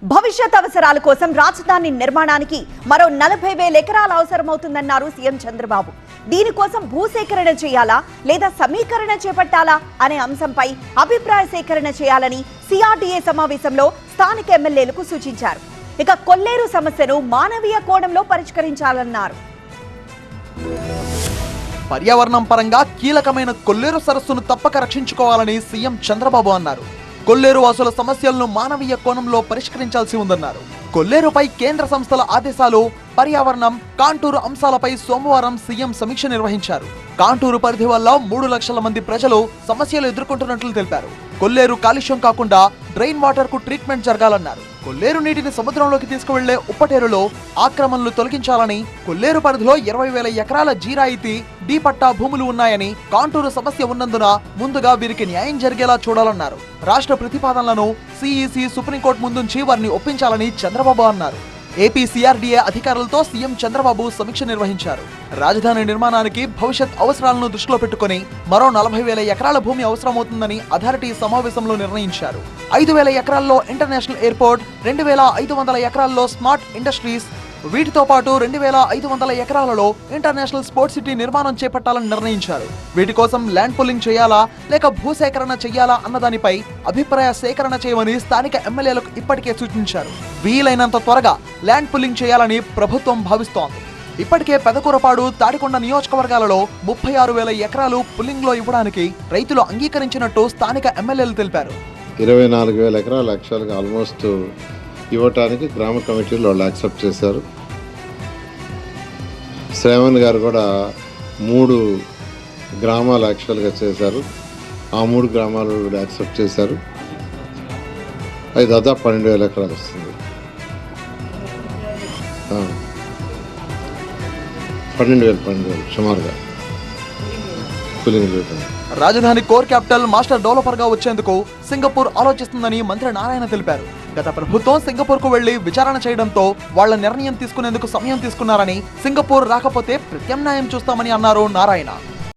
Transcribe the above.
భవిష్యత్ అవసరాల కోసం రాజధాని నిర్మాణానికి మరో 40,000 ఎకరాల అవసరమవుతుందన్నారు సీఎం చంద్రబాబు. దీనికోసం భూసేకరణ చేయాలా లేదా సమీకరణ చేపట్టాలా అనే అంశంపై అభిప్రాయ సేకరణ చేయాలని సిఆర్డీఏ సమావేశంలో స్థానిక ఎమ్మెల్యేలకు సూచించారు. ఇక కొల్లేరు సమస్యను మానవీయ కోణంలో పరిష్కరించాలన్నారు. పర్యావరణం పరంగా కీలకమైన కొల్లేరు సరస్సును తప్పక రక్షించుకోవాలని సీఎం చంద్రబాబు అన్నారు. కొల్లేరు వాసుల సమస్యలను మానవీయ కోణంలో పరిష్కరించాల్సి ఉందన్నారు. కొల్లేరుపై కేంద్ర సంస్థల ఆదేశాలు, పర్యావరణం, కాంటూరు అంశాలపై సోమవారం సీఎం సమీక్ష నిర్వహించారు. కాంటూరు పరిధి వల్ల 3 లక్షల మంది ప్రజలు సమస్యలు ఎదుర్కొంటున్నట్లు తెలిపారు. కొల్లేరు కాలుష్యం కాకుండా డ్రైన్ వాటర్ కు ట్రీట్మెంట్ జరగాలన్నారు. కొల్లేరు నీటిని సముద్రంలోకి తీసుకువెళ్లే ఉప్పటేరులో ఆక్రమణలు తొలగించాలని, కొల్లేరు పరిధిలో 20,000 ఎకరాల జీరాయితీ, డి పట్టా భూములు ఉన్నాయని, కాంటూరు సమస్య ఉన్నందున ముందుగా వీరికి న్యాయం జరిగేలా చూడాలన్నారు. రాష్ట్ర ప్రతిపాదనలను సిఈసి, సుప్రీంకోర్టు ముందుంచి వారిని ఒప్పించాలని చంద్రబాబు అన్నారు. ఏపీ సిఆర్డీఏ అధికారులతో సీఎం చంద్రబాబు సమీక్ష నిర్వహించారు. రాజధాని నిర్మాణానికి భవిష్యత్ అవసరాలను దృష్టిలో పెట్టుకుని మరో 40,000 ఎకరాల భూమి అవసరమవుతుందని అథారిటీ సమావేశంలో నిర్ణయించారు. 5,000 ఎకరాల్లో ఇంటర్నేషనల్ ఎయిర్పోర్ట్, 2,500 ఎకరాల్లో స్మార్ట్ ఇండస్ట్రీస్, వీటితో పాటు 2,500 ఎకరాలలో ఇంటర్నేషనల్ స్పోర్ట్స్ సిటీ నిర్మాణం చేపట్టాలని నిర్ణయించారు. వీటి కోసం ల్యాండ్ పుల్లింగ్ చేయాలా లేక భూసేకరణ చేయాలా అన్నదానిపై అభిప్రాయ సేకరణ చేయమని స్థానిక ఎమ్మెల్యేలకు ఇప్పటికే సూచించారు. వీలైనంత త్వరగా ల్యాండ్ పుల్లింగ్ చేయాలని ప్రభుత్వం భావిస్తోంది. ఇప్పటికే పెదకూరపాడు, తాడికొండ నియోజకవర్గాలలో 36,000 ఎకరాలు పుల్లింగ్ లో ఇవ్వడానికి రైతులు అంగీకరించినట్టు స్థానిక ఎమ్మెల్యేలు తెలిపారు. 24,000 ఎకరాలు యాక్చువల్గా ఆల్మోస్ట్ ఇవ్వటానికి గ్రామ కమిటీలు వాళ్ళు యాక్సెప్ట్ చేశారు. శ్రావణ్ గారు కూడా 3 గ్రామాలు యాక్చువల్గా చేశారు. ఆ 3 గ్రామాలు కూడా యాక్సెప్ట్ చేశారు. అది దాదాపు 12,000 ఎకరాలు వస్తుంది. 12,000 సుమారుగా పులింగ్ రేట్. రాజధాని కోర్ క్యాపిటల్, మాస్టర్ డెవలపర్ గా వచ్చేందుకు సింగపూర్ ఆలోచిస్తుందని మంత్రి నారాయణ తెలిపారు. గత ప్రభుత్వం సింగపూర్ కు వెళ్లి విచారణ చేయడంతో వాళ్ల నిర్ణయం తీసుకునేందుకు సమయం తీసుకున్నారని, సింగపూర్ రాకపోతే ప్రత్యామ్నాయం చూస్తామని అన్నారు నారాయణ.